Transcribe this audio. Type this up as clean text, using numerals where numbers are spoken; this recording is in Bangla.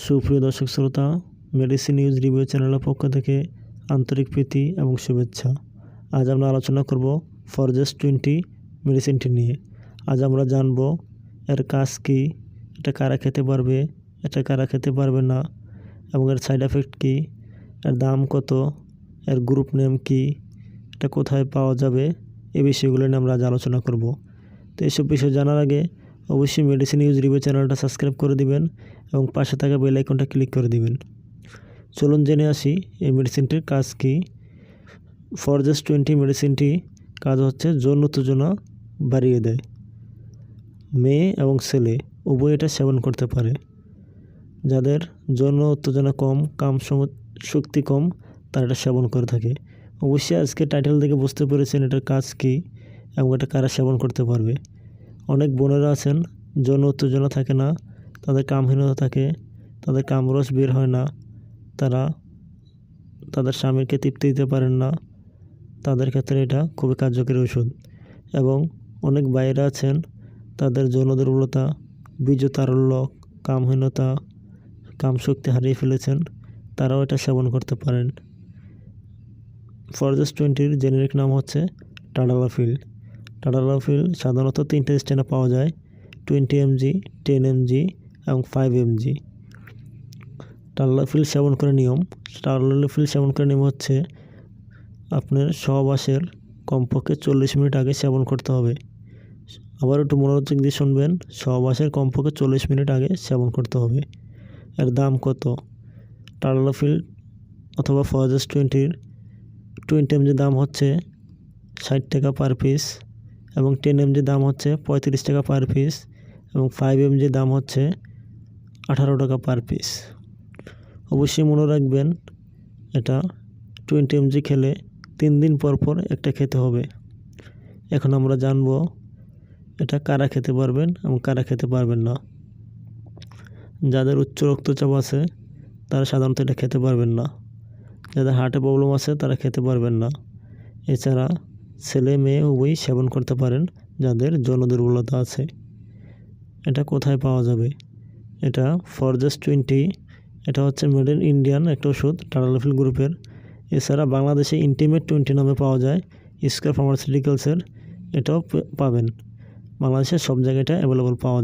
সুপ্রিয় দর্শক শ্রোতা, মেডিসিন নিউজ রিভিউ চ্যানেলের পক্ষ থেকে আন্তরিক প্রীতি এবং শুভেচ্ছা। আজ আমরা আলোচনা করব ফরজেস্ট-20 মেডিসিনটি নিয়ে। আজ আমরা জানব এর কাজ কী, এটা কারা খেতে পারবে, এটা কারা খেতে পারবে না, এবং এর সাইড এফেক্ট কী, এর দাম কত, এর গ্রুপ নেম কী, এটা কোথায় পাওয়া যাবে, এই বিষয়গুলো নিয়ে আমরা আজ আলোচনা করব। তো এইসব বিষয় জানার আগে অবশ্যই মেডিসিন নিউজ রিভিউ চ্যানেলটা সাবস্ক্রাইব করে দিবেন এবং পাশে থাকা বেল আইকনটা ক্লিক করে দিবেন। চলুন জেনে আসি এই মেডিসিনটির কাজ কী। ফরজেস্ট-20 মেডিসিনটি কাজ হচ্ছে যৌন উত্তেজনা বাড়িয়ে দেয়। মেয়ে এবং ছেলে উভয় এটা সেবন করতে পারে। যাদের যৌন উত্তেজনা কম, শক্তি কম, তারা এটা সেবন করে থাকে। অবশ্যই আজকে টাইটেল থেকে বুঝতে পেরেছেন এটার কাজ কী এবং এটা কারা সেবন করতে পারবে। অনেক বোনেরা আছেন যৌন উত্তেজনা থাকে না, তাদের কামহীনতা থাকে, তাদের কামরস বের হয় না, তারা তাদের স্বামীকে তৃপ্তি দিতে পারেন না, তাদের ক্ষেত্রে এটা খুবই কার্যকরী ওষুধ। এবং অনেক ভাইয়েরা আছেন তাদের যৌন দুর্বলতা, বীর্যতারল্য, কামহীনতা, কামশক্তি হারিয়ে ফেলেছেন, তারাও এটা সেবন করতে পারেন। ফরজেস্ট-20-র জেনেরিক নাম হচ্ছে টাডালাফিল। টাডালাফিল সাধারণত 3টে স্ট্রেনে পাওয়া যায়: 20 mg, 10 mg এবং 5 mg। টাডালাফিল সেবন করার নিয়ম হচ্ছে আপনার সহবাসের কমপক্ষে 40 মিনিট আগে সেবন করতে হবে। আবার একটু মনোযোগ দিয়ে শুনবেন, সহবাসের কমপক্ষে 40 মিনিট আগে সেবন করতে হবে। এর দাম কত? টাডালাফিল অথবা ফরজেস্ট-20-র 20 mg দাম হচ্ছে 60 টাকা পার পিস এবং 10 mg দাম হচ্ছে 35 টাকা পার পিস এবং 5 mg দাম হচ্ছে 18 টাকা পার পিস। অবশ্যই মনে রাখবেন, এটা 20 mg খেলে 3 দিন পর পর একটা খেতে হবে। এখন আমরা জানব এটা কারা খেতে পারবেন এবং কারা খেতে পারবেন না। যাদের উচ্চ রক্তচাপ আছে তারা সাধারণত এটা খেতে পারবেন না। যাদের হার্টে প্রবলেম আছে তারা খেতে পারবেন না। এছাড়া ছেলে মেয়ে উভয়ই সেবন করতে পারেন যাদের যৌন দুর্বলতা আছে। এটা কোথায় পাওয়া যাবে? এটা ফরজেস্ট-20, এটা হচ্ছে মেড ইন ইন্ডিয়ান একটা ওষুধ, টাডালাফিল গ্রুপের। এছাড়া বাংলাদেশে ইন্টিমেট-20 নামে পাওয়া যায় স্কয়ার ফার্মাসিউটিক্যালসের, এটাও পাবেন। বাংলাদেশের সব জায়গায় এটা অ্যাভেলেবল পাওয়া যায়।